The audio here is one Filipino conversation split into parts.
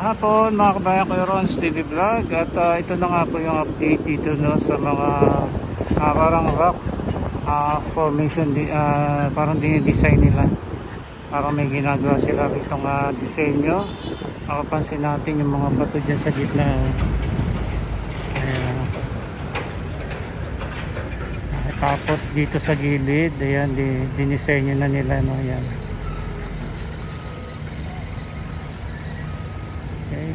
Hapon mga kabayan ko, Ron's TV Vlog. At ito na nga po yung update dito no, sa mga parang rock formation parang dinidesign nila. Parang may ginagawa sila itong disenyo. Makapansin natin yung mga bato dyan sa gitna. Ayan. Tapos dito sa gilid, ayan, dinisenyo na nila, no, ayan. Okay.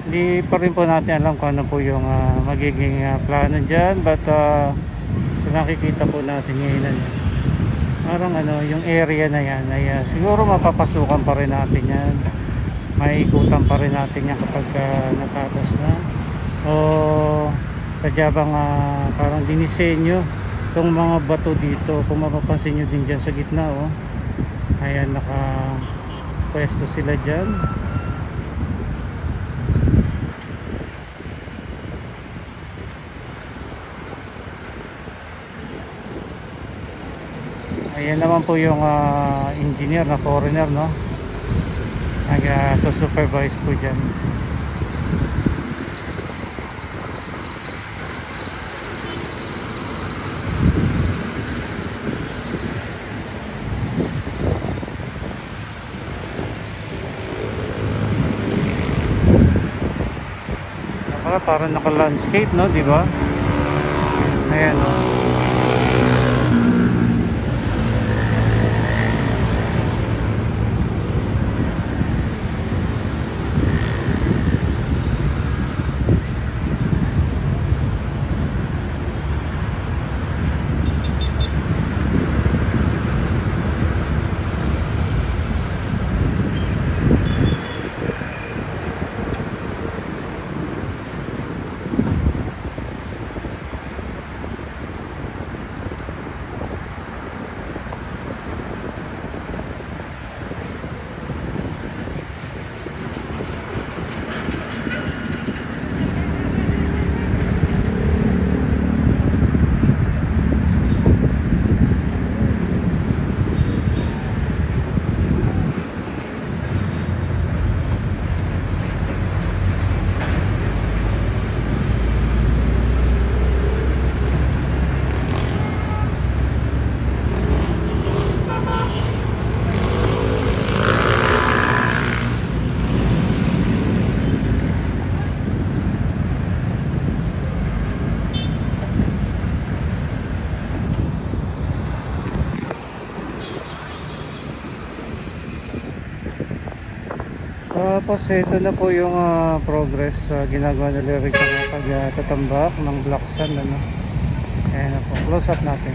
Hindi pa rin po natin alam kung ano po yung magiging plano dyan, but sa nakikita po natin ngayon, parang yung area na yan ay siguro mapapasukan pa rin natin yan, maikutan pa rin natin yan kapag natatas na, o sadya bang parang dinisenyo itong mga bato dito. Kung mapapansin nyo din dyan sa gitna, oh, ayan, nakapwesto sila dyan. Ayan naman po yung engineer na foreigner, no, nag-supervise po dyan. Parang naka-landscape, no, di ba? Ayan, no. Tapos ito na po yung progress ginagawa nila rin kapag tatambak ng black sand, ano. Ayan na po, close up natin.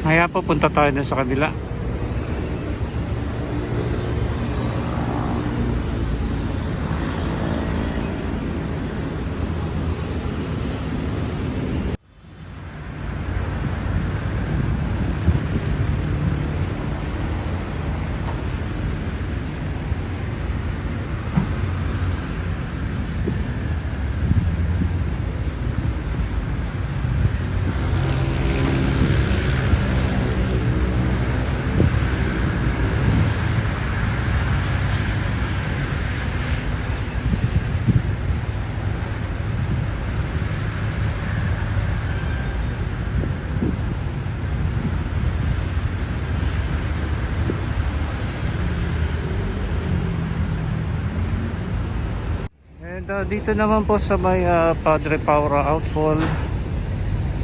Kaya po punta tayo na sa kabila. And dito naman po sa may Padre Paura Outfall,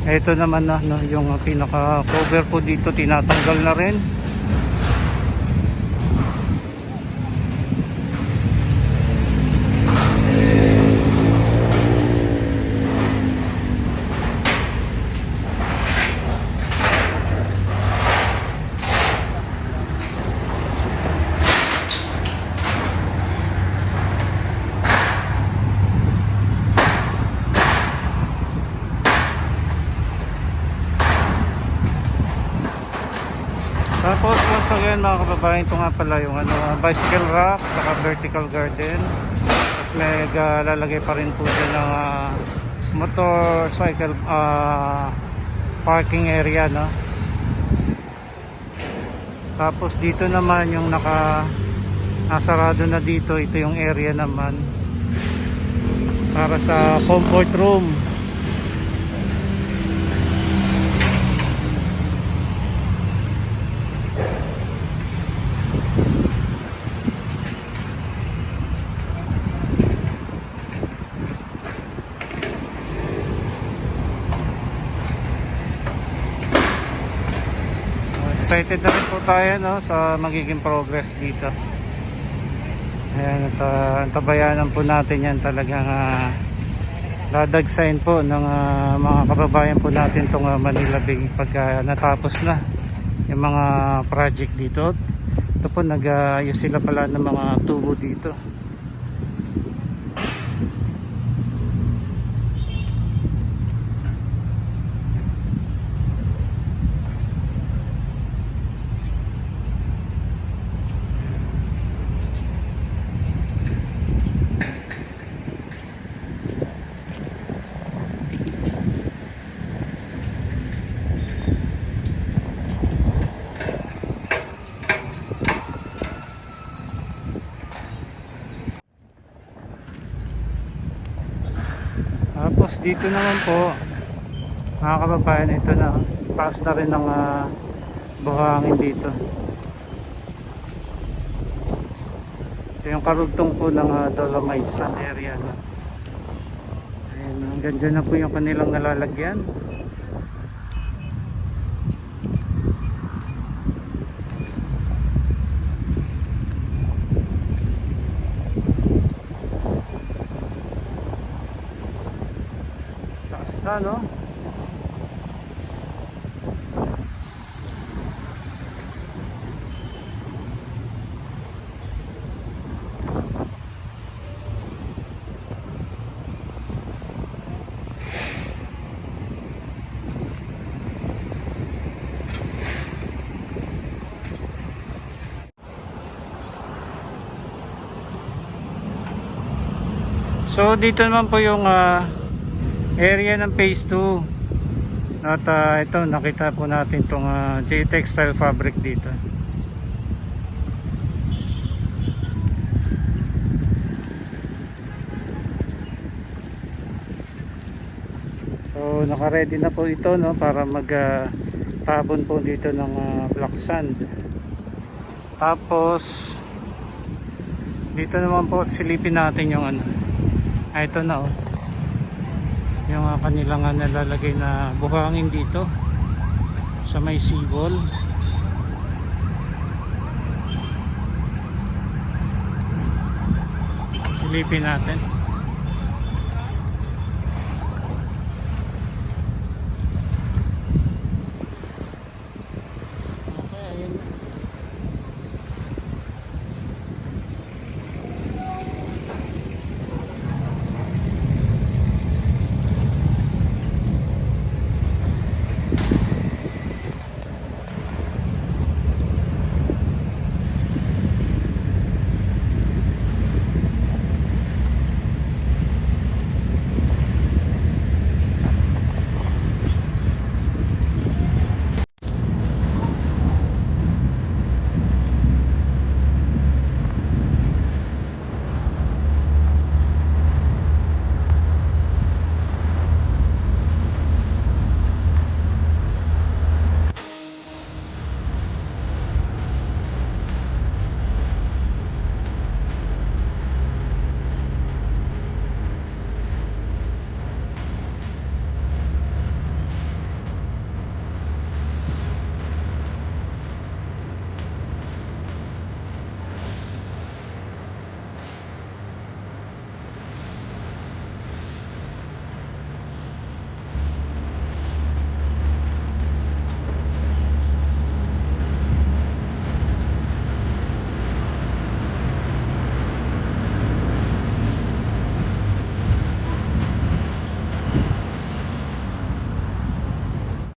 ito naman na yung pinaka cover po dito tinatanggal na rin. Tapos once again mga kababayan, ito nga pala yung ano, bicycle rack saka vertical garden. Tapos may lalagay pa rin po dyan ng motorcycle parking area, no? Tapos dito naman yung nasarado na dito, ito yung area naman para sa comfort room. Excited na rin po tayo, no, sa magiging progress dito. Ayan, tabayanan po natin yan, talagang dadagsayin po ng mga kababayan po natin itong Manila Bay pagka natapos na yung mga project dito. Ito po, nag-ayos sila pala ng mga tubo dito. Tapos dito naman po mga kababayan, ito na taas na rin ng buhangin dito. Ito yung karugtong po ng Dolomites Sand area, no? Ayan, hanggang dyan na po yung kanilang nalalagyan. Taas na, no? So dito naman po yung area ng phase 2. At ito, nakita po natin itong J Textile Fabric dito. So naka-ready na po ito, no, para tabon po dito ng black sand. Tapos dito naman po silipin natin yung ano. Ito na, oh, yung kanilang nalalagay na buhangin dito sa may sibol. Silipin natin.